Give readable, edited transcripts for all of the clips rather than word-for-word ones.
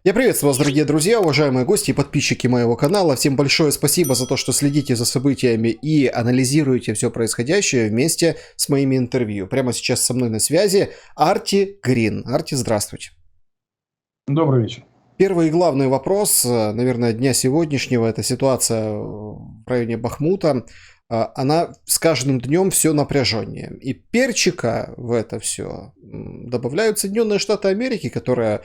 Я приветствую вас, дорогие друзья, уважаемые гости и подписчики моего канала. Всем большое спасибо за то, что следите за событиями и анализируете все происходящее вместе с моими интервью. Прямо сейчас со мной на связи Арти Грин. Арти, здравствуйте. Добрый вечер. Первый и главный вопрос, наверное, дня сегодняшнего, это ситуация в районе Бахмута. Она с каждым днем все напряженнее. И перчика в это все добавляют Соединенные Штаты Америки, которые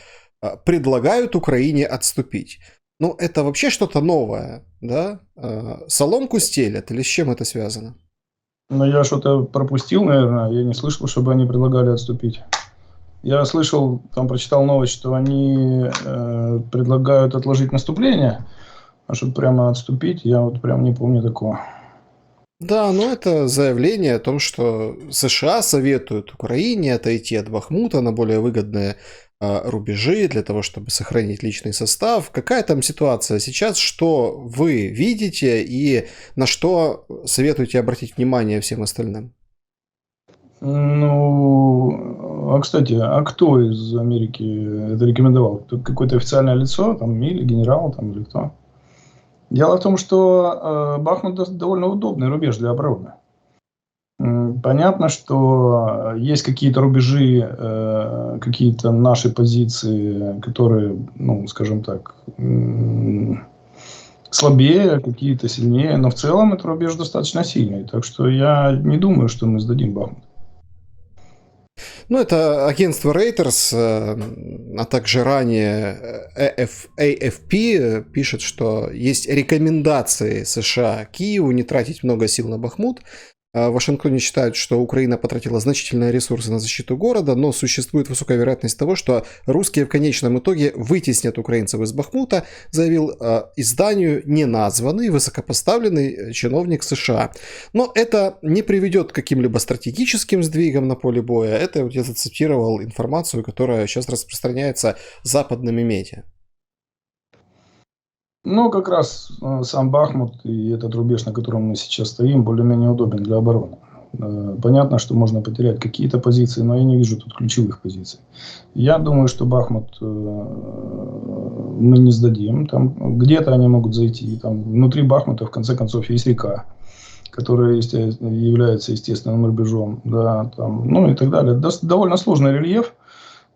предлагают Украине отступить. Ну, это вообще что-то новое, да? Соломку стелят или с чем это связано? Но я что-то пропустил, наверное. Я не слышал, чтобы они предлагали отступить. Я слышал, там прочитал новость, что они предлагают отложить наступление, а чтобы прямо отступить, я вот прям не помню такого. Да, ну это заявление о том, что США советуют Украине отойти от Бахмута на более выгодные рубежи для того, чтобы сохранить личный состав. Какая там ситуация сейчас, что вы видите и на что советуете обратить внимание всем остальным? Ну, кстати, а кто из Америки это рекомендовал? Тут какое-то официальное лицо, там, или генерал, там, или кто? Дело в том, что Бахмут довольно удобный рубеж для обороны. Понятно, что есть какие-то рубежи, какие-то наши позиции, которые, ну, скажем так, слабее, какие-то сильнее, но в целом этот рубеж достаточно сильный. Так что я не думаю, что мы сдадим Бахмут. Ну, это агентство Reuters, а также ранее AFP пишет, что есть рекомендации США Киеву не тратить много сил на Бахмут. В Вашингтоне считают, что Украина потратила значительные ресурсы на защиту города, но существует высокая вероятность того, что русские в конечном итоге вытеснят украинцев из Бахмута, заявил изданию неназванный высокопоставленный чиновник США. Но это не приведет к каким-либо стратегическим сдвигам на поле боя. Это вот я зацитировал информацию, которая сейчас распространяется западными медиа. Но как раз сам Бахмут и этот рубеж, на котором мы сейчас стоим, более-менее удобен для обороны. Понятно, что можно потерять какие-то позиции, но я не вижу тут ключевых позиций. Я думаю, что Бахмут мы не сдадим. Там где-то они могут зайти. Там внутри Бахмута, в конце концов, есть река, которая является естественным рубежом. Да, там, ну и так далее. Довольно сложный рельеф.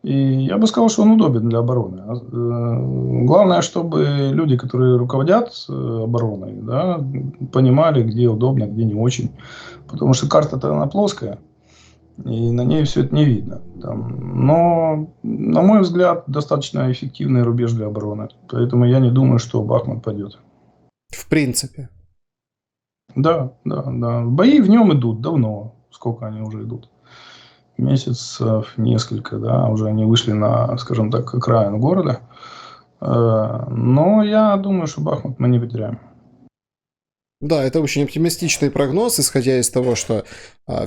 И я бы сказал, что он удобен для обороны. Главное, чтобы люди, которые руководят обороной, да, понимали, где удобно, где не очень. Потому что карта-то она плоская, и на ней все это не видно. Там. Но, на мой взгляд, достаточно эффективный рубеж для обороны. Поэтому я не думаю, что Бахмут пойдет. В принципе. Да, да, да. Бои в нем идут давно. Сколько они уже идут? Месяцев несколько, да, уже они вышли на, скажем так, окраину города. Но я думаю, что Бахмут мы не потеряем. Да, это очень оптимистичный прогноз, исходя из того, что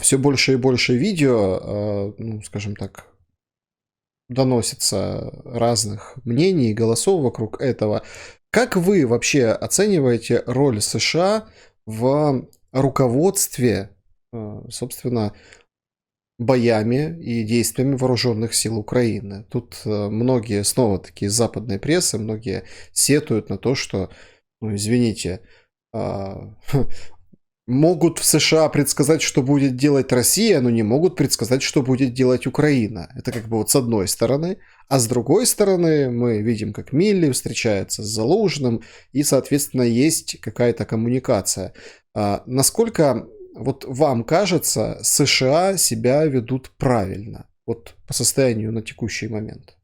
все больше и больше видео, ну, скажем так, доносится разных мнений и голосов вокруг этого. Как вы вообще оцениваете роль США в руководстве, собственно, боями и действиями вооруженных сил Украины? Тут многие, снова-таки, из западной прессы, многие сетуют на то, что, ну, извините, могут в США предсказать, что будет делать Россия, но не могут предсказать, что будет делать Украина. Это как бы вот с одной стороны. А с другой стороны мы видим, как Милли встречается с Залужным, и, соответственно, есть какая-то коммуникация. Насколько вот вам кажется, США себя ведут правильно? Вот по состоянию на текущий момент.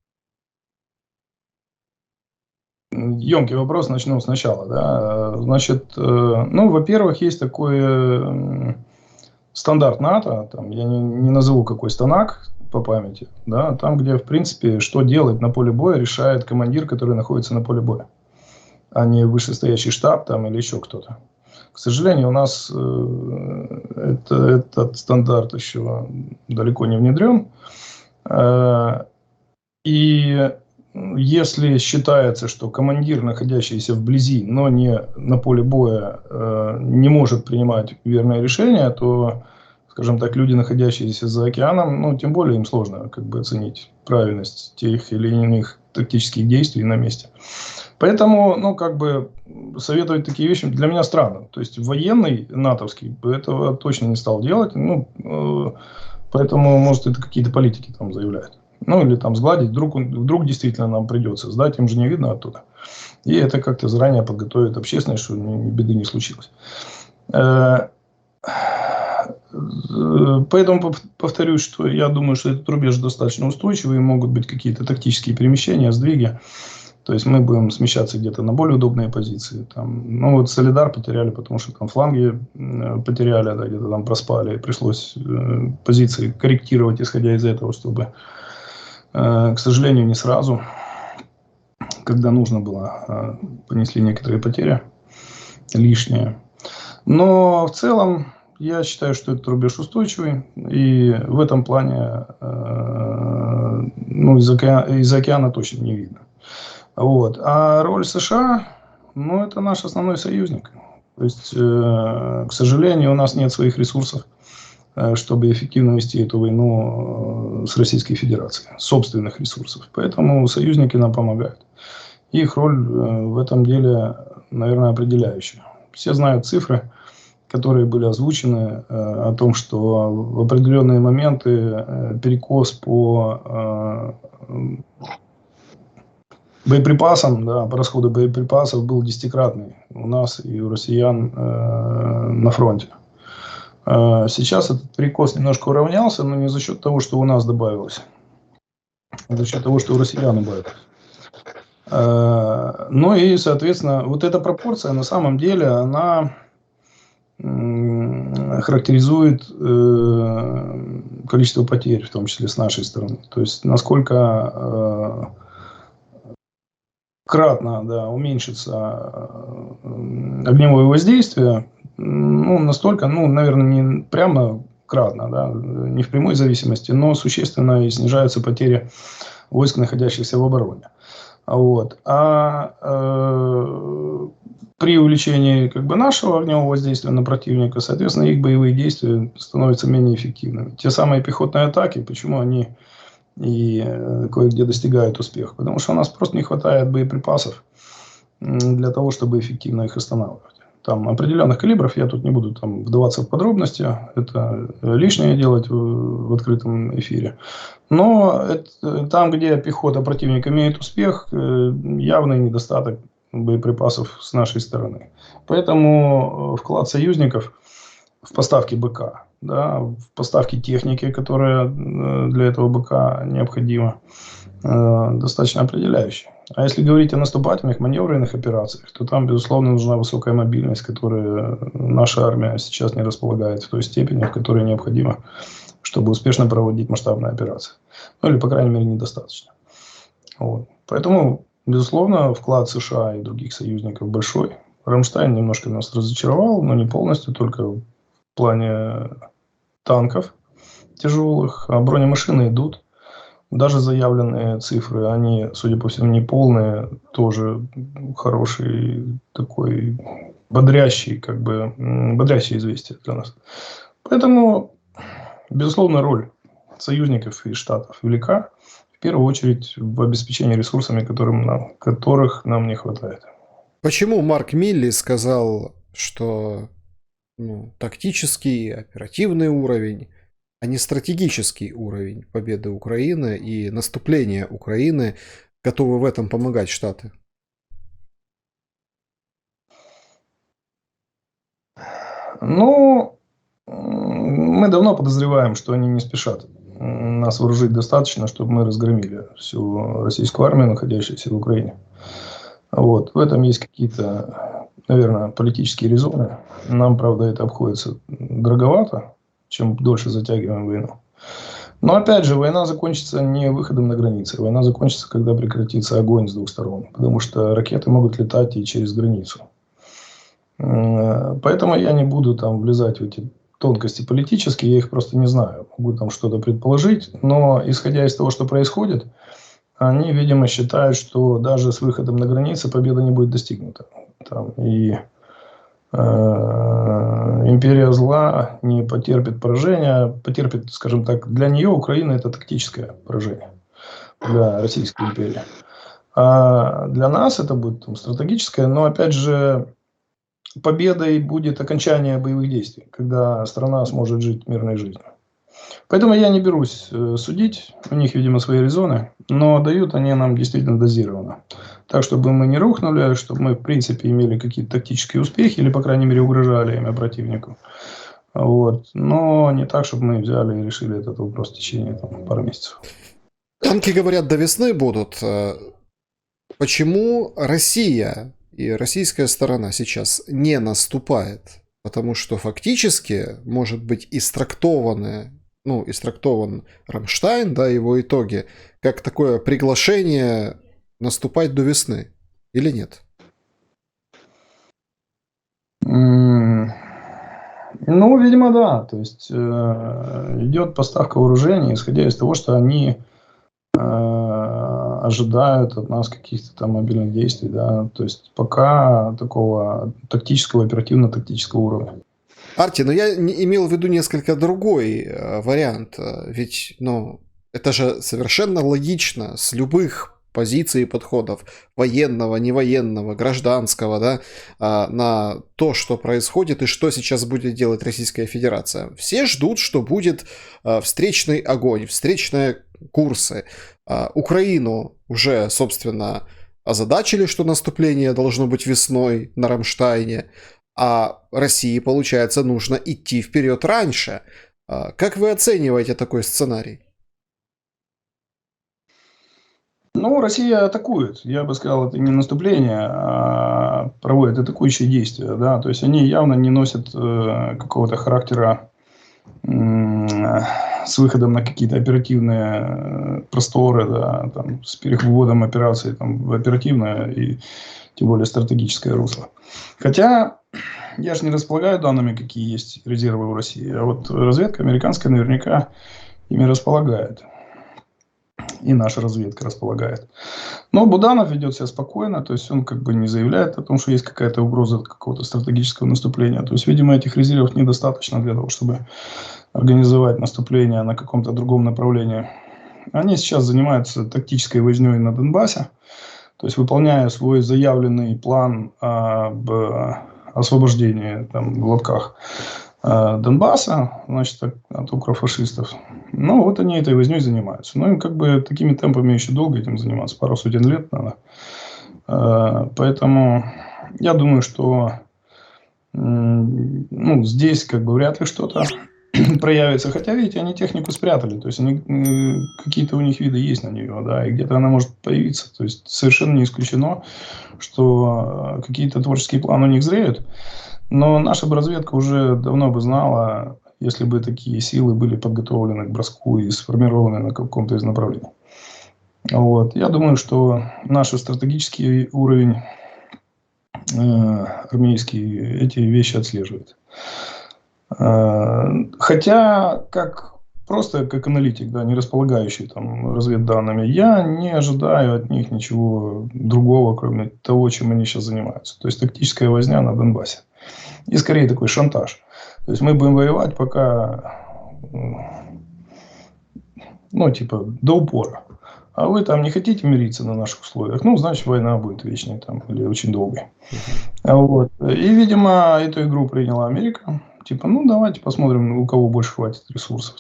Емкий вопрос, начну сначала. Да. Значит, ну, во-первых, есть такой стандарт НАТО, там, я не назову какой станак по памяти, да, там, где, в принципе, что делать на поле боя, решает командир, который находится на поле боя, а не вышестоящий штаб там, или еще кто-то. К сожалению, у нас этот стандарт еще далеко не внедрен. И если считается, что командир, находящийся вблизи, но не на поле боя, не может принимать верное решение, то, скажем так, люди, находящиеся за океаном, ну, тем более им сложно как бы оценить правильность тех или иных тактических действий на месте. Поэтому, ну, как бы советовать такие вещи для меня странно. То есть военный натовский этого точно не стал делать. Ну, поэтому, может, это какие-то политики там заявляют. Ну, или там сгладить. Вдруг действительно нам придется сдать, им же не видно оттуда. И это как-то заранее подготовит общественность, что беды не случилось. Поэтому повторюсь, что я думаю, что этот рубеж достаточно устойчивый, могут быть какие-то тактические перемещения, сдвиги. То есть мы будем смещаться где-то на более удобные позиции. Там, ну вот Солидар потеряли, потому что там фланги потеряли, да, где-то там проспали. Пришлось позиции корректировать, исходя из этого, чтобы, к сожалению, не сразу, когда нужно было, понесли некоторые потери лишние. Но в целом я считаю, что этот рубеж устойчивый. И в этом плане ну, из океана точно не видно. Вот. А роль США, ну, это наш основной союзник. То есть, к сожалению, у нас нет своих ресурсов, чтобы эффективно вести эту войну с Российской Федерацией. Собственных ресурсов. Поэтому союзники нам помогают. Их роль в этом деле, наверное, определяющая. Все знают цифры, которые были озвучены о том, что в определенные моменты перекос по боеприпасам, да, по расходу боеприпасов был десятикратный у нас и у россиян на фронте. Сейчас этот перекос немножко уравнялся, но не за счет того, что у нас добавилось, а за счет того, что у россиян убавилось. Ну и, соответственно, вот эта пропорция на самом деле, она характеризует количество потерь, в том числе с нашей стороны. То есть, насколько кратно, да, уменьшится огневое воздействие, ну, настолько, ну, наверное, не прямо кратно, да, не в прямой зависимости, но существенно и снижаются потери войск, находящихся в обороне. Вот. При увеличении как бы нашего огневого воздействия на противника, соответственно, их боевые действия становятся менее эффективными. Те самые пехотные атаки, почему они и кое-где достигают успеха? Потому что у нас просто не хватает боеприпасов для того, чтобы эффективно их останавливать. Там определенных калибров, я тут не буду там вдаваться в подробности, это лишнее делать в открытом эфире. Но там, где пехота противника имеет успех, явный недостаток боеприпасов с нашей стороны. Поэтому вклад союзников в поставки БК, да, в поставки техники, которая для этого БК необходима, достаточно определяющий. А если говорить о наступательных, маневренных операциях, то там, безусловно, нужна высокая мобильность, которой наша армия сейчас не располагает в той степени, в которой необходимо, чтобы успешно проводить масштабные операции. Ну, или, по крайней мере, недостаточно. Вот. Поэтому, безусловно, вклад США и других союзников большой. Рамштайн немножко нас разочаровал, но не полностью, только в плане танков тяжелых. А бронемашины идут. Даже заявленные цифры, они, судя по всему, не полные, тоже хороший такой бодрящий, как бы, бодрящее известие для нас. Поэтому, безусловно, роль союзников и штатов велика, в первую очередь в обеспечении ресурсами, которых нам не хватает. Почему Марк Милли сказал, что тактический, оперативный уровень, а не стратегический уровень победы Украины и наступления Украины готовы в этом помогать Штаты? Ну, мы давно подозреваем, что они не спешат нас вооружить достаточно, чтобы мы разгромили всю российскую армию, находящуюся в Украине. Вот. В этом есть какие-то, наверное, политические резоны. Нам, правда, это обходится дороговато, чем дольше затягиваем войну. Но, опять же, война закончится не выходом на границы. Война закончится, когда прекратится огонь с двух сторон. Потому что ракеты могут летать и через границу. Поэтому я не буду там влезать в эти тонкости политические. Я их просто не знаю. Могу там что-то предположить. Но, исходя из того, что происходит, они, видимо, считают, что даже с выходом на границы победа не будет достигнута. И империя зла не потерпит поражения, потерпит, скажем так, для нее Украина это тактическое поражение, для Российской империи. А для нас это будет там, стратегическое, но опять же победой будет окончание боевых действий, когда страна сможет жить мирной жизнью. Поэтому я не берусь судить, у них, видимо, свои резоны, но дают они нам действительно дозированно. Так, чтобы мы не рухнули, чтобы мы, в принципе, имели какие-то тактические успехи, или, по крайней мере, угрожали ими противнику. Вот. Но не так, чтобы мы взяли и решили этот вопрос в течение пары месяцев. Танки, говорят, до весны будут. Почему Россия и российская сторона сейчас не наступает? Потому что фактически может быть истрактован Рамштайн, да, его итоги, как такое приглашение наступать до весны, или нет? Ну, видимо, да. То есть идет поставка вооружений, исходя из того, что они ожидают от нас каких-то там мобильных действий, да. То есть пока такого тактического, оперативно-тактического уровня. Арти, но я имел в виду несколько другой вариант. Ведь, это же совершенно логично с любых позиций и подходов военного, невоенного, гражданского, да, на то, что происходит и что сейчас будет делать Российская Федерация. Все ждут, что будет встречный огонь, встречные курсы. Украину уже, собственно, озадачили, что наступление должно быть весной на Рамштайне, а России, получается, нужно идти вперед раньше. Как вы оцениваете такой сценарий? Ну, Россия атакует. Я бы сказал, это не наступление, а проводит атакующие действия. Да? То есть они явно не носят какого-то характера с выходом на какие-то оперативные просторы, да, там, с переводом операций в оперативное и тем более стратегическое русло. Хотя я же не располагаю данными, какие есть резервы в России. А вот разведка американская наверняка ими располагает. И наша разведка располагает. Но Буданов ведет себя спокойно, то есть он как бы не заявляет о том, что есть какая-то угроза какого-то стратегического наступления. То есть, видимо, этих резервов недостаточно для того, чтобы организовать наступление на каком-то другом направлении. Они сейчас занимаются тактической вознёй на Донбассе, то есть выполняя свой заявленный план об освобождении в лотках Донбасса, значит, от укрофашистов. Ну, вот они этой вознёй занимаются. Ну, им как бы такими темпами еще долго этим заниматься, пару сотен лет надо. Поэтому я думаю, что здесь как бы вряд ли что-то проявится. Хотя, видите, они технику спрятали. То есть, какие-то у них виды есть на нее, да, и где-то она может появиться. То есть, совершенно не исключено, что какие-то творческие планы у них зреют. Но наша бы разведка уже давно бы знала, если бы такие силы были подготовлены к броску и сформированы на каком-то из направлений. Вот. Я думаю, что наш стратегический уровень армейский эти вещи отслеживает. Хотя, просто как аналитик, да, не располагающий разведданными, я не ожидаю от них ничего другого, кроме того, чем они сейчас занимаются. То есть, тактическая возня на Донбассе. И скорее такой шантаж. То есть, мы будем воевать пока, до упора. А вы там не хотите мириться на наших условиях, значит, война будет вечной или очень долгой. Вот. И, видимо, эту игру приняла Америка. Давайте посмотрим, у кого больше хватит ресурсов.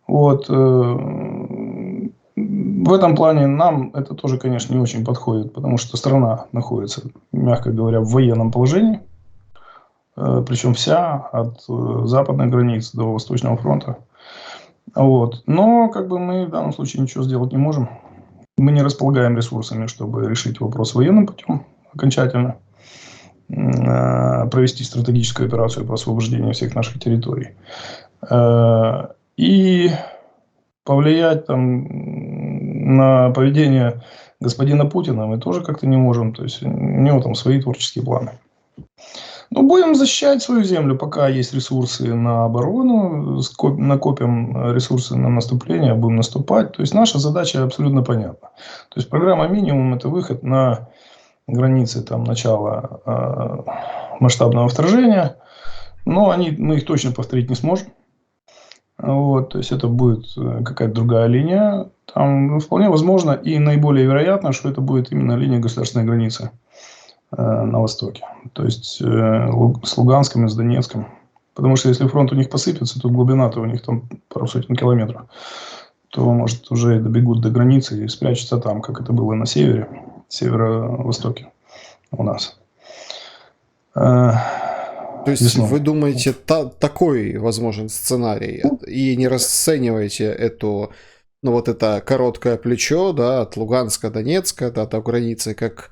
Вот. В этом плане нам это тоже, конечно, не очень подходит, потому что страна находится, мягко говоря, в военном положении. Причем вся, от западных границ до Восточного фронта. Вот. Но мы в данном случае ничего сделать не можем. Мы не располагаем ресурсами, чтобы решить вопрос военным путем окончательно. Провести стратегическую операцию по освобождению всех наших территорий. И повлиять на поведение господина Путина мы тоже как-то не можем. То есть, у него свои творческие планы. Будем защищать свою землю, пока есть ресурсы на оборону, накопим ресурсы на наступление, будем наступать. То есть, наша задача абсолютно понятна. То есть, программа минимум – это выход на границы начала масштабного вторжения, но мы их точно повторить не сможем. Вот, то есть это будет какая-то другая линия. Там вполне возможно и наиболее вероятно, что это будет именно линия государственной границы на востоке. То есть с Луганском и с Донецком. Потому что если фронт у них посыпется, то глубина-то у них там пару сотен километров, то, может, уже добегут до границы и спрячутся там, как это было на севере, северо-востоке у нас. То есть Весной. вы думаете, такой возможен сценарий, и не расцениваете эту, ну вот это короткое плечо, да, от Луганска, Донецка, да, до границы, как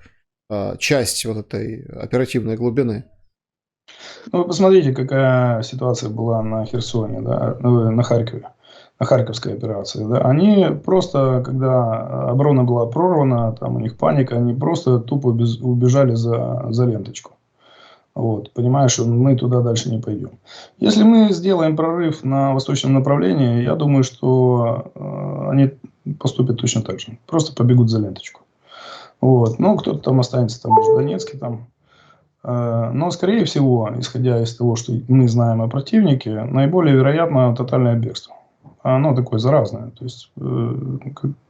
часть вот этой оперативной глубины? Ну, вы посмотрите, какая ситуация была на Херсоне, да, на Харькове, на Харьковской операции. Да. Они просто, когда оборона была прорвана, там у них паника, они просто тупо убежали за ленточку. Вот, понимаешь, что мы туда дальше не пойдем. Если мы сделаем прорыв на восточном направлении, я думаю, что они поступят точно так же. Просто побегут за ленточку. Вот. Ну, кто-то там останется, там, в Донецке, там. Но, скорее всего, исходя из того, что мы знаем о противнике, наиболее вероятно тотальное бегство. Оно такое заразное. То есть,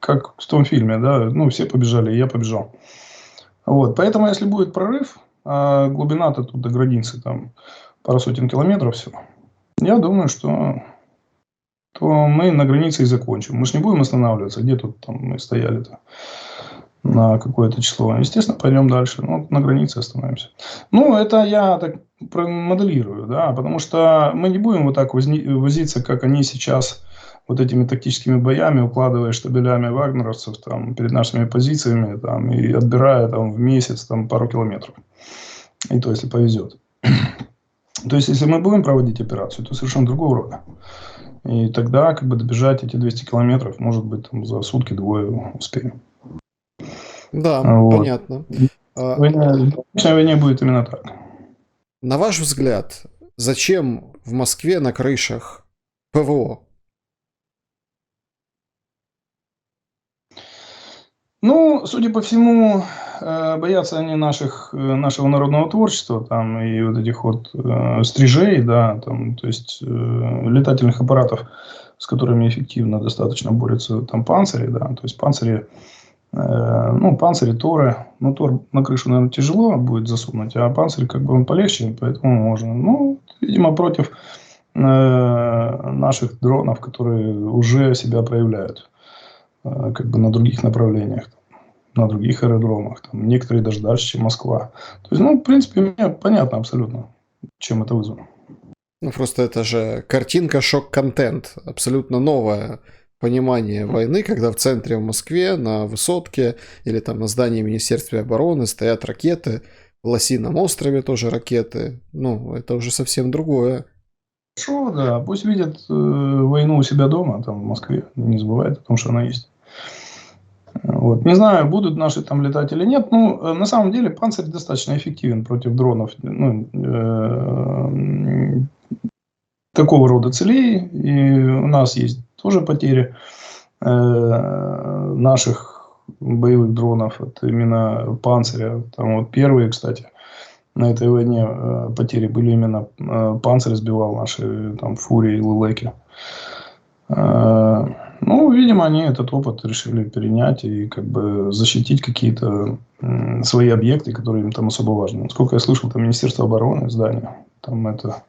как в том фильме, да, ну, все побежали, и я побежал. Вот. Поэтому, если будет прорыв, глубина-то тут до границы, там, пару сотен километров всего, я думаю, что мы на границе и закончим. Мы же не будем останавливаться, где тут там мы стояли-то на какое-то число. Естественно, пойдем дальше. Ну, на границе остановимся. Ну, это я так моделирую, да, потому что мы не будем вот так возиться, как они сейчас вот этими тактическими боями, укладывая штабелями вагнеровцев там, перед нашими позициями там, и отбирая там, в месяц там, пару километров. И то, если повезет. То есть, если мы будем проводить операцию, то совершенно другого рода. И тогда как бы добежать эти 200 километров, может быть, там, за сутки-двое успеем. Да, Вот. понятно. В обычной войне будет именно так. На ваш взгляд, зачем в Москве на крышах ПВО? Ну, судя по всему, боятся они нашего народного творчества, там, и вот этих вот стрижей, да, там, то есть летательных аппаратов, с которыми эффективно достаточно борются там панцири, да, то есть панцири, панцири, торы, ну, тор на крышу, наверное, тяжело будет засунуть, а панцирь как бы он полегче, поэтому можно. Ну, видимо, против наших дронов, которые уже себя проявляют как бы на других направлениях, на других аэродромах. Там, некоторые даже дальше, чем Москва. То есть, ну, в принципе, мне понятно абсолютно, чем это вызвано. Ну, просто это же картинка шок-контент. Абсолютно новое понимание войны, когда в центре в Москве, на высотке или там на здании Министерства обороны стоят ракеты. В Лосином острове тоже ракеты. Ну, это уже совсем другое. Хорошо, да. Пусть видят войну у себя дома, там, в Москве. Не забывают о том, что она есть. Вот. Не знаю, будут наши там летать или нет. Ну, на самом деле, панцирь достаточно эффективен против дронов такого рода целей. И у нас есть тоже потери наших боевых дронов от именно панциря. Там вот первые, кстати, на этой войне потери были именно панцирь сбивал наши там фурии и лелеки. Ну, видимо, они этот опыт решили перенять и как бы защитить какие-то свои объекты, которые им там особо важны. Насколько я слышал, там Министерство обороны, здание, там это,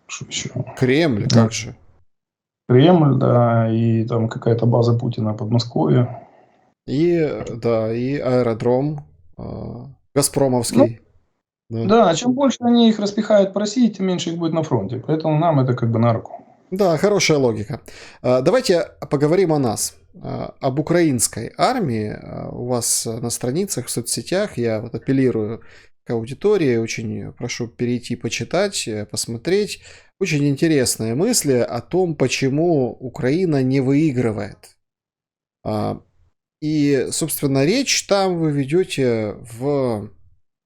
что еще? Кремль, как же? Кремль, да, и там какая-то база Путина под Москвой. И, да, и аэродром Газпромовский. Ну, да, чем больше они их распихают по России, тем меньше их будет на фронте. Поэтому нам это как бы на руку. Да, хорошая логика. Давайте поговорим о нас, об украинской армии. У вас на страницах в соцсетях, я вот апеллирую к аудитории, очень прошу перейти, почитать, посмотреть. Очень интересные мысли о том, почему Украина не выигрывает. И, собственно, речь там вы ведете в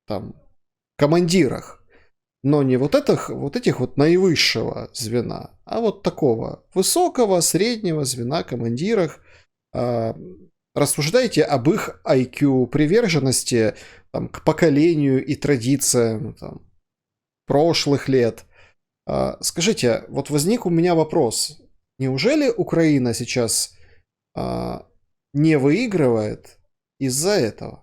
там, командирах. Но не вот этих вот наивысшего звена, а вот такого высокого, среднего звена командирах. Рассуждайте об их IQ приверженности там, к поколению и традициям. Там. прошлых лет. Скажите, вот возник у меня вопрос. Неужели Украина сейчас не выигрывает из-за этого?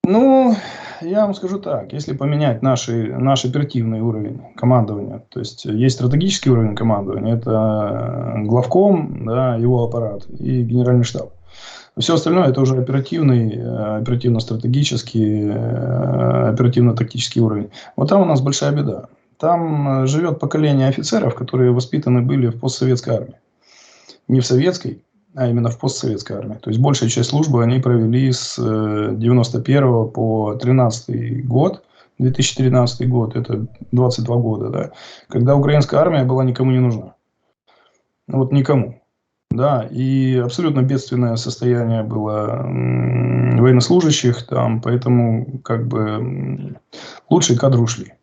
Ну, я вам скажу так, если поменять наш оперативный уровень командования, то есть есть стратегический уровень командования, это главком, да, его аппарат и генеральный штаб. Все остальное это уже оперативно-стратегический, оперативно-тактический уровень. Вот там у нас большая беда. Там живет поколение офицеров, которые воспитаны были в постсоветской армии. Не в советской, а именно в постсоветской армии. То есть большая часть службы они провели с 91 по 13 год, 2013 год, это 22 года, да, когда украинская армия была никому не нужна. Вот никому. Да, и абсолютно бедственное состояние было военнослужащих там, поэтому как бы лучшие кадры ушли.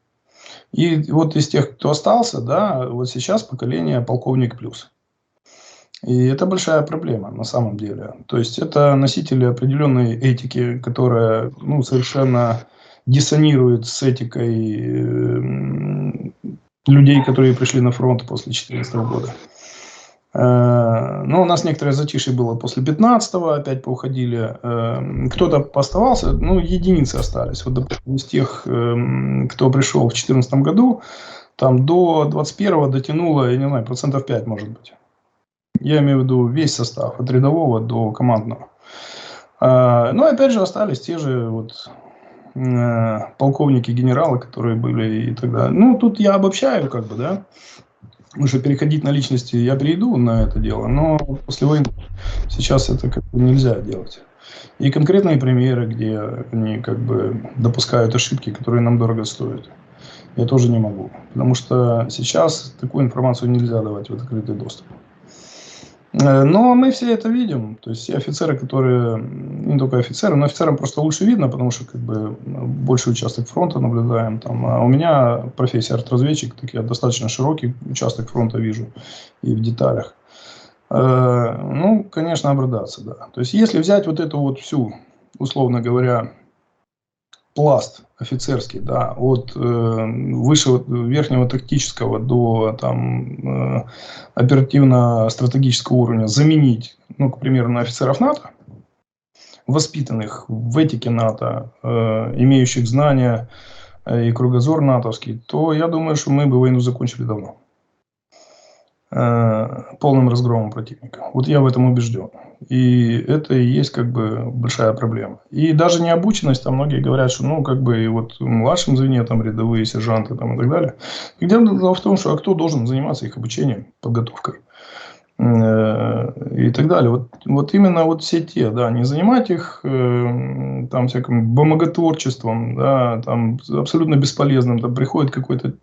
И вот из тех, кто остался, да, вот сейчас поколение полковник плюс. И это большая проблема на самом деле. То есть это носители определенной этики, которая совершенно диссонирует с этикой людей, которые пришли на фронт после 2014 года. Но у нас некоторое затишье было после 15-го, опять поуходили. Кто-то оставался, единицы остались. Вот, допустим, из тех, кто пришел в 2014 году, там до 21-го дотянуло, я не знаю, 5%, может быть. Я имею в виду весь состав, от рядового до командного. Но опять же остались те же полковники, генералы, которые были и так далее. Тут я обобщаю, как бы, да. Потому что переходить на личности я перейду на это дело, но после войны сейчас это как бы нельзя делать. И конкретные примеры, где они как бы допускают ошибки, которые нам дорого стоят, я тоже не могу. Потому что сейчас такую информацию нельзя давать в открытый доступ. Но мы все это видим. То есть все офицеры, которые, не только офицеры, но офицерам просто лучше видно, потому что как бы больший участок фронта наблюдаем. Там. А у меня профессия артразведчик, так я достаточно широкий участок фронта вижу и в деталях. Конечно, обрадоваться, да. То есть если взять вот эту вот всю, условно говоря, пласт офицерский, да, от высшего верхнего тактического до там оперативно-стратегического уровня заменить, к примеру, на офицеров НАТО, воспитанных в этике НАТО, имеющих знания и кругозор натовский, то я думаю, что мы бы войну закончили давно. Полным разгромом противника. Вот я в этом убежден. И это и есть как бы большая проблема. И даже необученность, там многие говорят, что как бы и вот в младшем звене там рядовые сержанты там, и так далее. И дело в том, что кто должен заниматься их обучением, подготовкой и так далее. Вот именно вот все те, да, не занимать их там всяким бумаготворчеством, да, там абсолютно бесполезным, там приходит какой-то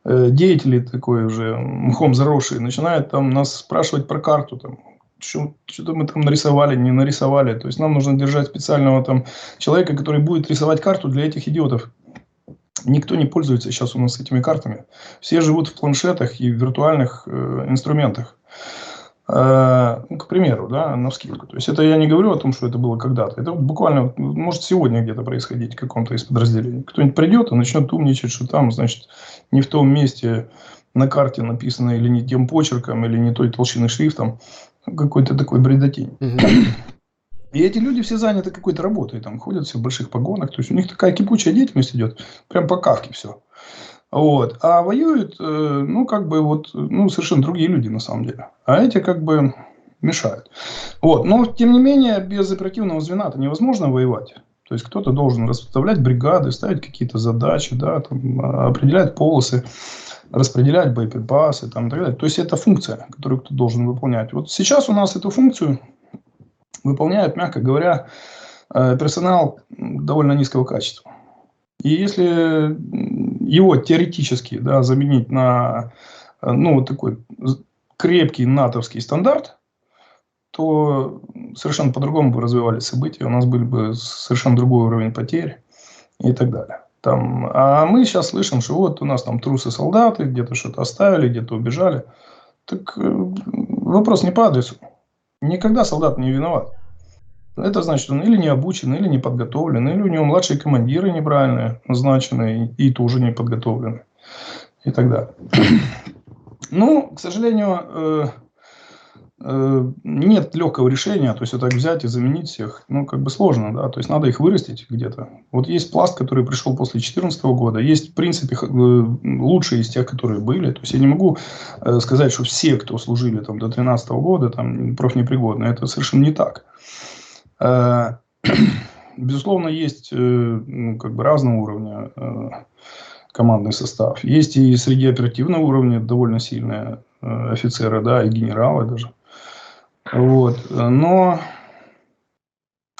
деятели такой уже мхом заросший начинают там нас спрашивать про карту, там, что-то мы там нарисовали, не нарисовали. То есть нам нужно держать специального там человека, который будет рисовать карту для этих идиотов. Никто не пользуется сейчас у нас этими картами. Все живут в планшетах и в виртуальных инструментах. К примеру, да, навскидку. То есть это я не говорю о том, что это было когда-то. Это буквально может сегодня где-то происходить в каком-то из подразделений. Кто-нибудь придет и начнет умничать, что там, значит, не в том месте на карте написано или не тем почерком, или не той толщины шрифтом. Какой-то такой бредотень. И эти люди все заняты какой-то работой. Там ходят все в больших погонах. То есть у них такая кипучая деятельность идет. Прям по Кавке все. Вот. А воюют, совершенно другие люди на самом деле. А эти как бы мешают. Вот. Но, тем не менее, без оперативного звена это невозможно воевать. То есть, кто-то должен расставлять бригады, ставить какие-то задачи, да, там, определять полосы, распределять боеприпасы там, и так далее. То есть, это функция, которую кто-то должен выполнять. Вот сейчас у нас эту функцию выполняет, мягко говоря, персонал довольно низкого качества. И если его теоретически, да, заменить на такой крепкий натовский стандарт, то совершенно по-другому бы развивались события, у нас был бы совершенно другой уровень потерь и так далее. Там, а мы сейчас слышим, что вот у нас там трусы-солдаты, где-то что-то оставили, где-то убежали. Так вопрос не по адресу. Никогда солдат не виноват. Это значит, он или не обучен, или не подготовлен, или у него младшие командиры неправильные назначены и тоже не подготовлены. И так далее. Ну, к сожалению, нет легкого решения, то есть вот так взять и заменить всех, ну, как бы сложно, да, то есть надо их вырастить где-то. Вот есть пласт, который пришел после 2014 года, есть, в принципе, лучшие из тех, которые были, то есть я не могу сказать, что все, кто служили там до 2013 года, там, профнепригодны, это совершенно не так. Безусловно, есть ну, как бы разного уровня командный состав. Есть и среди оперативного уровня довольно сильные офицеры, да, и генералы даже. Вот. Но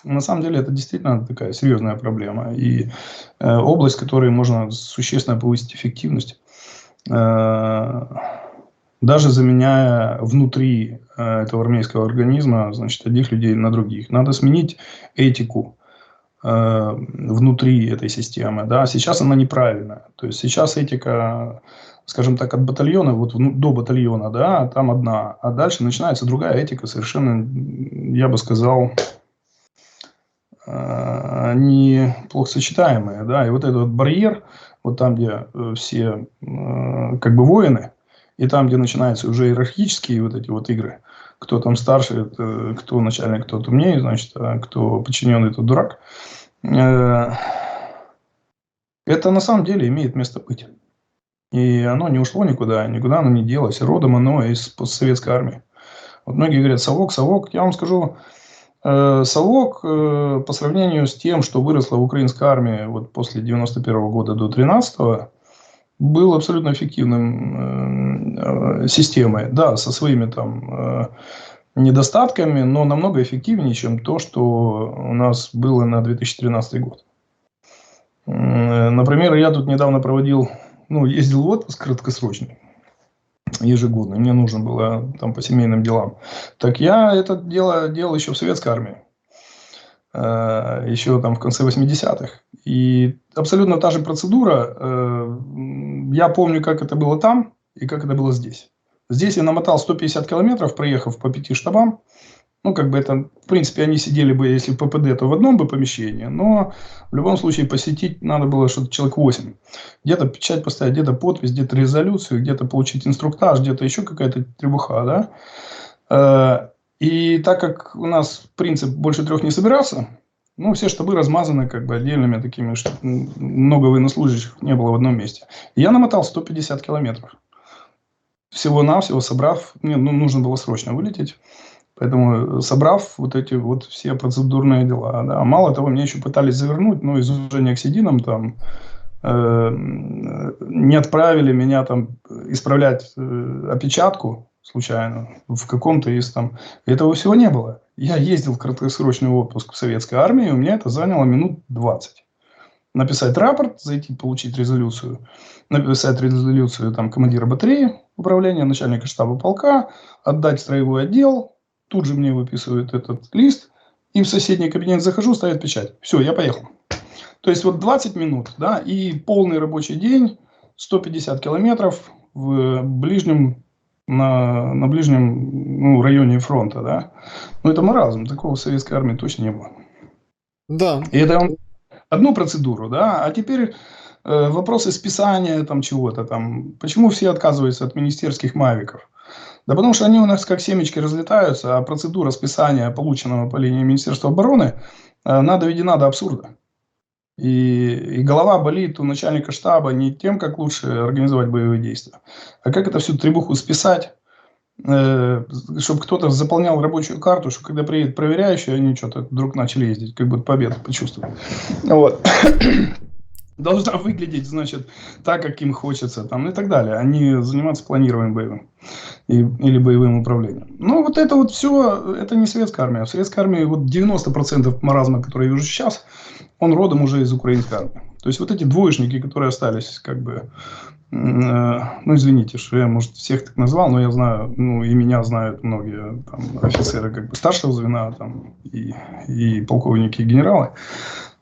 на самом деле это действительно такая серьезная проблема. И область, в которой можно существенно повысить эффективность, даже заменяя внутри этого армейского организма, значит, одних людей на других. Надо сменить этику внутри этой системы. Да? Сейчас она неправильная. То есть сейчас этика, скажем так, от батальона, вот до батальона, да, там одна, а дальше начинается другая этика, совершенно, я бы сказал, они плохо сочетаемые, да, и вот этот вот барьер, вот там, где все как бы воины, и там, где начинаются уже иерархические вот эти вот игры, кто там старше, кто начальник, кто умнее, значит, а кто подчиненный, тот дурак, это на самом деле имеет место быть. И оно не ушло никуда, никуда оно не делось. Родом оно из постсоветской армии. Вот многие говорят, совок, совок. Я вам скажу, совок по сравнению с тем, что выросло в украинской армии вот после 91 года до 13 был абсолютно эффективным системой. Да, со своими там недостатками, но намного эффективнее, чем то, что у нас было на 2013 год. Например, я тут недавно проводил, ну, ездил в отпуск краткосрочный, ежегодно. Мне нужно было там по семейным делам. Так я это дело делал еще в советской армии. Еще там в конце 80-х. И абсолютно та же процедура. Я помню, как это было там и как это было здесь. Здесь я намотал 150 километров, проехав по 5 штабам. Ну, как бы это, в принципе, они сидели бы, если в ППД, то в одном бы помещении. Но в любом случае посетить надо было что-то человек 8. Где-то печать поставить, где-то подпись, где-то резолюцию, где-то получить инструктаж, где-то еще какая-то требуха, да. И так как у нас принцип больше 3 не собирался, ну, все штабы размазаны как бы отдельными такими, что много военнослужащих не было в одном месте. И я намотал 150 километров. Всего-навсего собрав, мне нужно было срочно вылететь. Поэтому, собрав вот эти вот все процедурные дела, да, мало того, мне еще пытались завернуть, но из уважения к сединам там не отправили меня там исправлять опечатку случайно в каком-то из там. Этого всего не было. Я ездил в краткосрочный отпуск в советской армии, и у меня это заняло минут 20. Написать рапорт, зайти, получить резолюцию, написать резолюцию там командира батареи управления, начальника штаба полка, отдать в строевой отдел. Тут же мне выписывают этот лист, и в соседний кабинет захожу, ставят печать. Все, я поехал. То есть, вот 20 минут, да, и полный рабочий день, 150 километров в ближнем, на ближнем районе фронта, да. Ну, это маразм, такого в советской армии точно не было. Да. И это одну процедуру, да, а теперь вопросы списания там чего-то там. Почему все отказываются от министерских мавиков? Да потому что они у нас как семечки разлетаются, а процедура списания полученного по линии Министерства обороны она доведена до абсурда. И голова болит у начальника штаба не тем, как лучше организовать боевые действия, а как это всю требуху списать, чтобы кто-то заполнял рабочую карту, что когда приедет проверяющий, они что-то вдруг начали ездить, как будто победу почувствовали. Вот. Должна выглядеть, значит, так, как им хочется, там, и так далее, а не заниматься планированием боевым или боевым управлением. Ну, вот это вот все, это не советская армия. В советской армии вот 90% маразма, который я вижу сейчас, он родом уже из украинской армии. То есть, вот эти двоечники, которые остались, как бы, ну, извините, что я, может, всех так назвал, но я знаю, ну, и меня знают многие там, офицеры, как бы, старшего звена, там, и полковники, и генералы.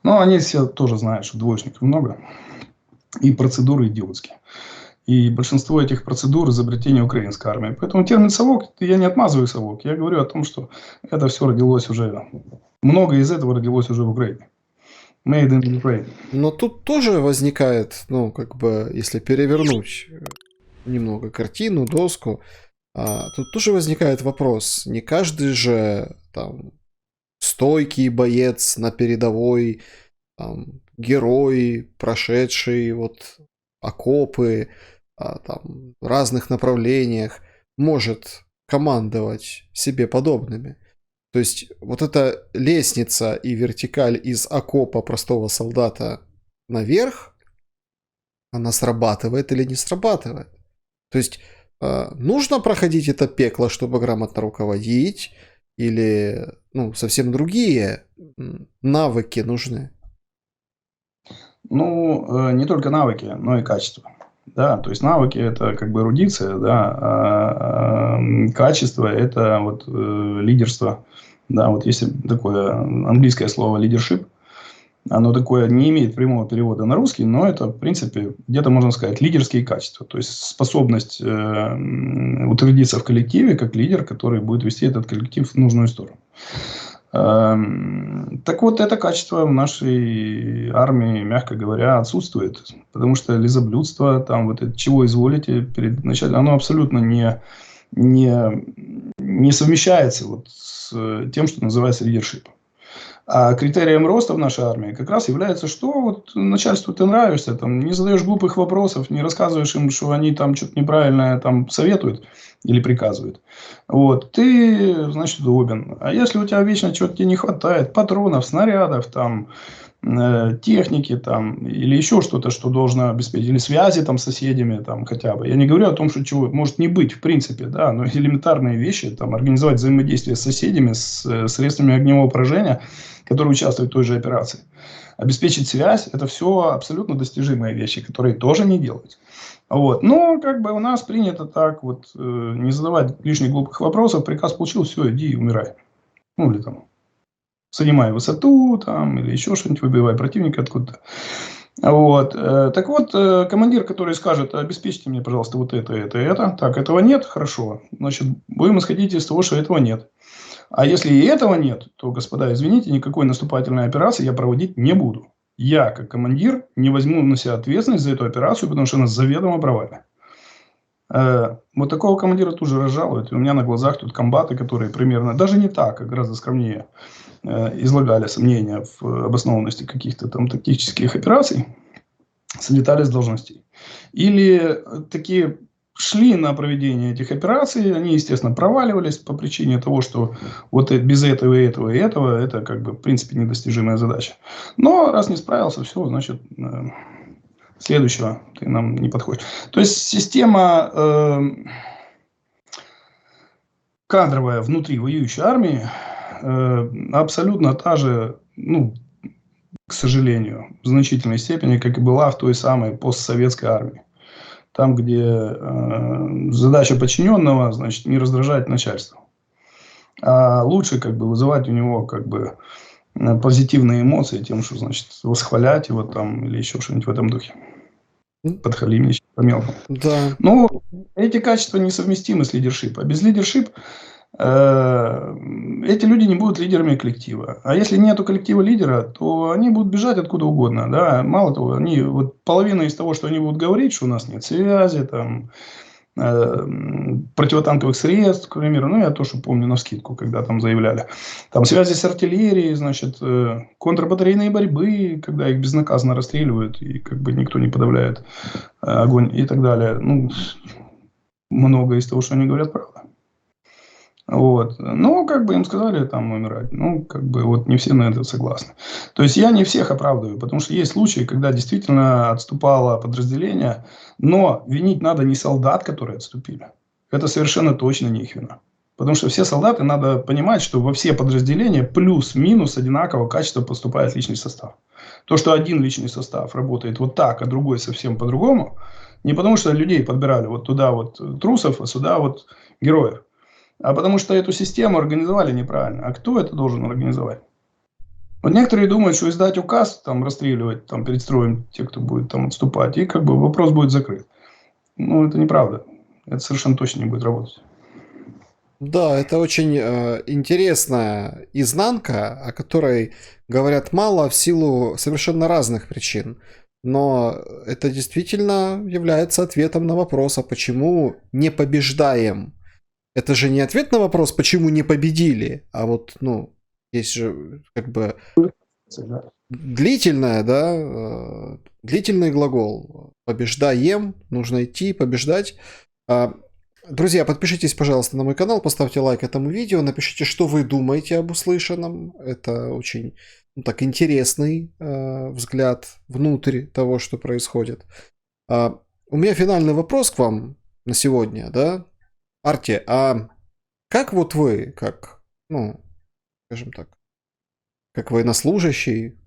Но они все тоже знают, что двоечников много. И процедуры идиотские. И большинство этих процедур изобретения украинской армии. Поэтому термин «совок» я не отмазываю совок. Я говорю о том, что это все родилось уже Много из этого родилось уже в Украине. Made in Ukraine. Но тут тоже возникает, ну, как бы, если перевернуть немного картину, доску, тут тоже возникает вопрос. Не каждый же там стойкий боец на передовой, там, герой, прошедший вот окопы, там, в разных направлениях, может командовать себе подобными. То есть вот эта лестница и вертикаль из окопа простого солдата наверх, она срабатывает или не срабатывает. То есть нужно проходить это пекло, чтобы грамотно руководить, или ну, совсем другие навыки нужны? Ну, не только навыки, но и качество. Да, то есть навыки это как бы эрудиция, да, качество это вот лидерство. Да, вот если такое английское слово leadership, оно такое не имеет прямого перевода на русский, но это, в принципе, где-то можно сказать лидерские качества. То есть способность утвердиться в коллективе как лидер, который будет вести этот коллектив в нужную сторону. Так вот, это качество в нашей армии, мягко говоря, отсутствует. Потому что лизоблюдство, там вот это, чего изволите перед началом, оно абсолютно не совмещается вот с тем, что называется лидершип. А критерием роста в нашей армии как раз является, что вот начальству ты нравишься, там, не задаешь глупых вопросов, не рассказываешь им, что они там что-то неправильное там советуют или приказывают. Вот, ты, значит, удобен. А если у тебя вечно чего-то тебе не хватает, патронов, снарядов, там, техники там, или еще что-то, что должно обеспечить, или связи там, с соседями там, хотя бы. Я не говорю о том, что чего может не быть в принципе, да, но элементарные вещи, там, организовать взаимодействие с соседями, с средствами огневого поражения, которые участвуют в той же операции. Обеспечить связь – это все абсолютно достижимые вещи, которые тоже не делают. Вот. Но как бы у нас принято так, вот, не задавать лишних глупых вопросов, приказ получил, все, иди и умирай. Ну, или там, занимай высоту, там, или еще что-нибудь, выбивай противника откуда-то. Вот. Так вот, командир, который скажет, обеспечьте мне, пожалуйста, вот это. Так, этого нет, хорошо. Значит, будем исходить из того, что этого нет. А если и этого нет, то, господа, извините, никакой наступательной операции я проводить не буду. Я, как командир, не возьму на себя ответственность за эту операцию, потому что она заведомо провальна. Вот такого командира тоже разжалуют. И у меня на глазах тут комбаты, которые примерно, даже не так, а гораздо скромнее, излагали сомнения в обоснованности каких-то там тактических операций, слетали с должностей. Или такие шли на проведение этих операций, они, естественно, проваливались по причине того, что вот без этого и этого и этого, это как бы в принципе недостижимая задача. Но раз не справился, все, значит, следующего ты нам не подходишь. То есть система кадровая внутри воюющей армии абсолютно та же, ну, к сожалению, в значительной степени, как и была в той самой постсоветской армии. Там, где задача подчиненного, значит, не раздражать начальство. А лучше как бы вызывать у него как бы позитивные эмоции тем, что, значит, восхвалять его там или еще что-нибудь в этом духе. Подхвали меня по мелкому. Да. Но эти качества несовместимы с лидершипом. А без лидершипа эти люди не будут лидерами коллектива. А если нету коллектива лидера, то они будут бежать откуда угодно. Да? Мало того, они, вот половина из того, что они будут говорить, что у нас нет связи, там, противотанковых средств, к примеру. Ну, я тоже помню навскидку, когда там заявляли. Там связи с артиллерией, значит, контрбатарейной борьбы, когда их безнаказанно расстреливают, и как бы никто не подавляет огонь и так далее. Ну, много из того, что они говорят, правда. Вот. Ну, как бы им сказали там умирать. Ну, как бы вот не все на это согласны. То есть я не всех оправдываю, потому что есть случаи, когда действительно отступало подразделение, но винить надо не солдат, которые отступили. Это совершенно точно не их вина. Потому что все солдаты, надо понимать, что во все подразделения плюс-минус одинакового качества поступает личный состав. То, что один личный состав работает вот так, а другой совсем по-другому, не потому что людей подбирали вот туда вот трусов, а сюда вот героев. А потому что эту систему организовали неправильно. А кто это должен организовать? Вот некоторые думают, что издать указ, там, расстреливать там, перед строем тех, кто будет там отступать, и как бы вопрос будет закрыт. Ну, это неправда. Это совершенно точно не будет работать. Да, это очень интересная изнанка, о которой говорят мало в силу совершенно разных причин. Но это действительно является ответом на вопрос, а почему не побеждаем? Это же не ответ на вопрос, почему не победили, а вот, ну, есть же как бы Да. длительное, да, длительный глагол. Побеждаем, нужно идти, побеждать. А, Друзья, подпишитесь, пожалуйста, на мой канал, поставьте лайк этому видео, напишите, что вы думаете об услышанном. Это очень, ну, так, интересный взгляд внутрь того, что происходит. У меня финальный вопрос к вам на сегодня, да? Арти, а как вот вы, как, ну, скажем так, как военнослужащий,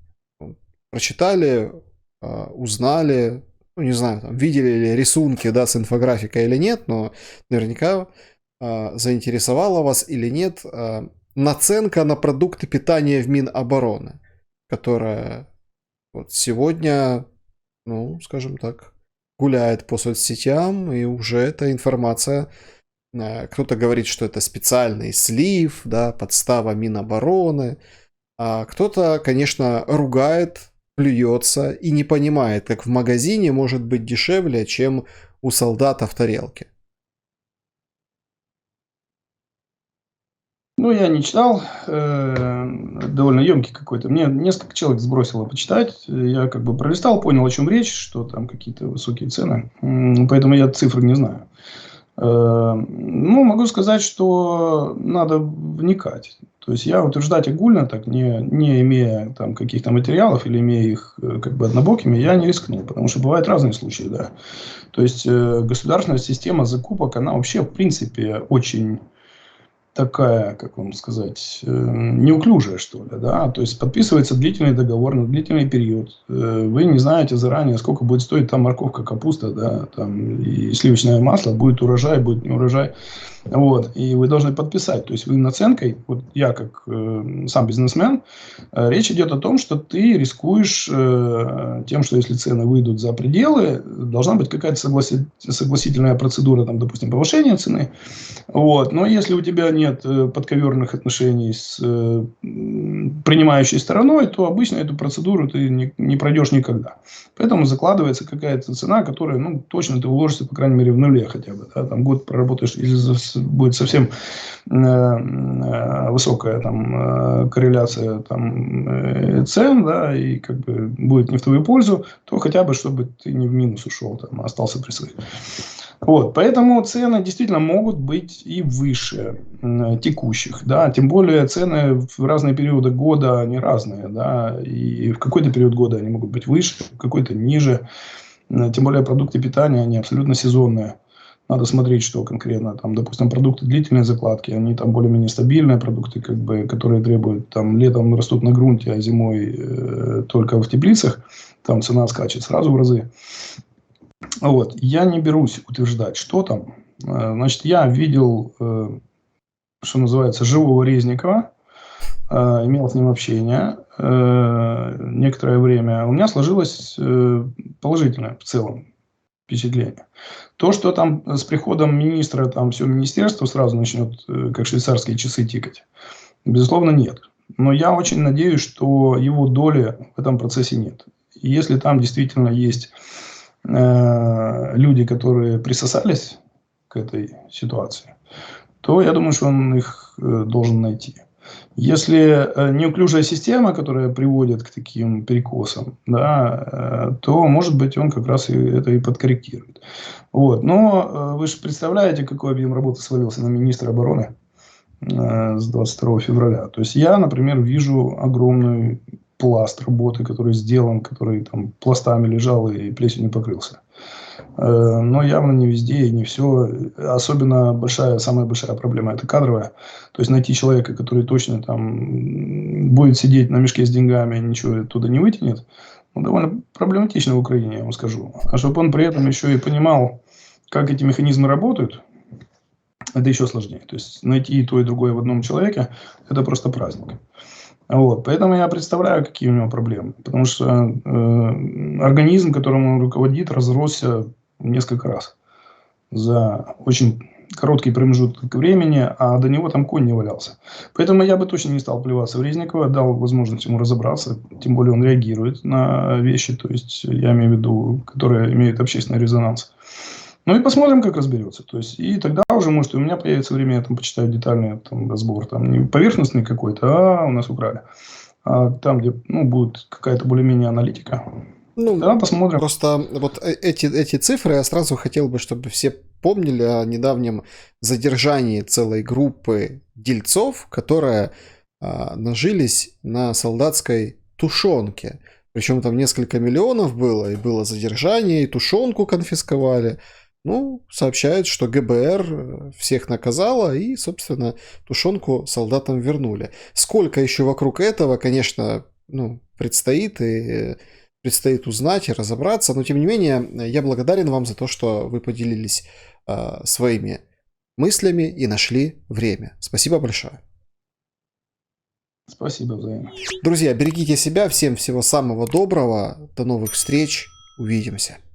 прочитали, узнали, ну, не знаю, там, видели ли рисунки, да, с инфографикой или нет, но наверняка заинтересовала вас или нет наценка на продукты питания в Минобороны, которая вот сегодня, ну, скажем так, гуляет по соцсетям, и уже эта информация, кто-то говорит, что это специальный слив, да, подстава Минобороны, а кто-то, конечно, ругает, плюется и не понимает, как в магазине может быть дешевле, чем у солдата в тарелке. Ну, я не читал, довольно емкий какой-то. Мне несколько человек сбросило почитать. Я как бы пролистал, понял, о чем речь, что там какие-то высокие цены. Поэтому я цифры не знаю. Ну, могу сказать, что надо вникать. То есть я утверждать огульно, так не имея там каких-то материалов или имея их как бы однобокими, я не рискнул, потому что бывают разные случаи, да. То есть государственная система закупок, она вообще в принципе очень такая, как вам сказать, неуклюжая, что ли, да, то есть подписывается длительный договор на длительный период, вы не знаете заранее, сколько будет стоить там морковка, капуста, да, там и сливочное масло, будет урожай, будет не урожай, вот, и вы должны подписать, то есть вы наценкой, вот я как сам бизнесмен, речь идет о том, что ты рискуешь тем, что если цены выйдут за пределы, должна быть какая-то согласительная процедура, там, допустим, повышения цены, вот. Но если у тебя нет подковерных отношений с принимающей стороной, то обычно эту процедуру ты не пройдешь никогда. Поэтому закладывается какая-то цена, которая, ну, точно ты уложишься, по крайней мере, в нуле хотя бы. Да? Там год проработаешь, или будет совсем высокая там, корреляция там, цен, да, и как бы будет не в твою пользу, то хотя бы, чтобы ты не в минус ушел, там, а остался при своих. Вот, поэтому цены действительно могут быть и выше текущих, да, тем более цены в разные периоды года, они разные, да, и в какой-то период года они могут быть выше, в какой-то ниже, тем более продукты питания, они абсолютно сезонные. Надо смотреть, что конкретно. Там, допустим, продукты длительной закладки, они там более-менее стабильные продукты, как бы, которые требуют, там, летом растут на грунте, а зимой только в теплицах. Там цена скачет сразу в разы. Вот. Я не берусь утверждать, что там. Значит, я видел, что называется, живого Резникова, имел с ним общение некоторое время. У меня сложилось положительное в целом впечатление. То, что там с приходом министра там все министерство сразу начнет, как швейцарские часы, тикать, безусловно, нет. Но я очень надеюсь, что его доли в этом процессе нет. И если там действительно есть люди, которые присосались к этой ситуации, то я думаю, что он их должен найти. Если неуклюжая система, которая приводит к таким перекосам, да, то, может быть, он как раз это и подкорректирует. Вот. Но вы же представляете, какой объем работы свалился на министра обороны с 22 февраля. То есть я, например, вижу огромный пласт работы, который сделан, который там пластами лежал и плесенью покрылся. Но явно не везде и не все. Особенно самая большая проблема – это кадровая. То есть найти человека, который точно там будет сидеть на мешке с деньгами, ничего оттуда не вытянет, ну, довольно проблематично в Украине, я вам скажу. А чтобы он при этом еще и понимал, как эти механизмы работают, это еще сложнее. То есть найти и то, и другое в одном человеке – это просто праздник. Вот. Поэтому я представляю, какие у него проблемы. Потому что организм, которым он руководит, разросся в несколько раз за очень короткий промежуток времени, а до него там конь не валялся. Поэтому я бы точно не стал плеваться в Резникова, дал возможность ему разобраться, тем более он реагирует на вещи, то есть я имею в виду, которые имеют общественный резонанс. Ну и посмотрим, как разберется. То есть, и тогда уже, может, у меня появится время, я там почитаю детальный там, разбор. Там не поверхностный какой-то, у нас украли. А там, где будет какая-то более-менее аналитика. Ну, Тогда посмотрим. просто вот эти цифры я сразу хотел бы, чтобы все помнили о недавнем задержании целой группы дельцов, которые нажились на солдатской тушенке. Причем там несколько миллионов было, и было задержание, и тушенку конфисковали. Ну, сообщают, что ГБР всех наказало, и, собственно, тушенку солдатам вернули. Сколько еще вокруг этого, конечно, предстоит узнать и разобраться, но тем не менее я благодарен вам за то, что вы поделились своими мыслями и нашли время. Спасибо большое. Спасибо взаимно. Друзья, берегите себя, всем всего самого доброго, до новых встреч, увидимся.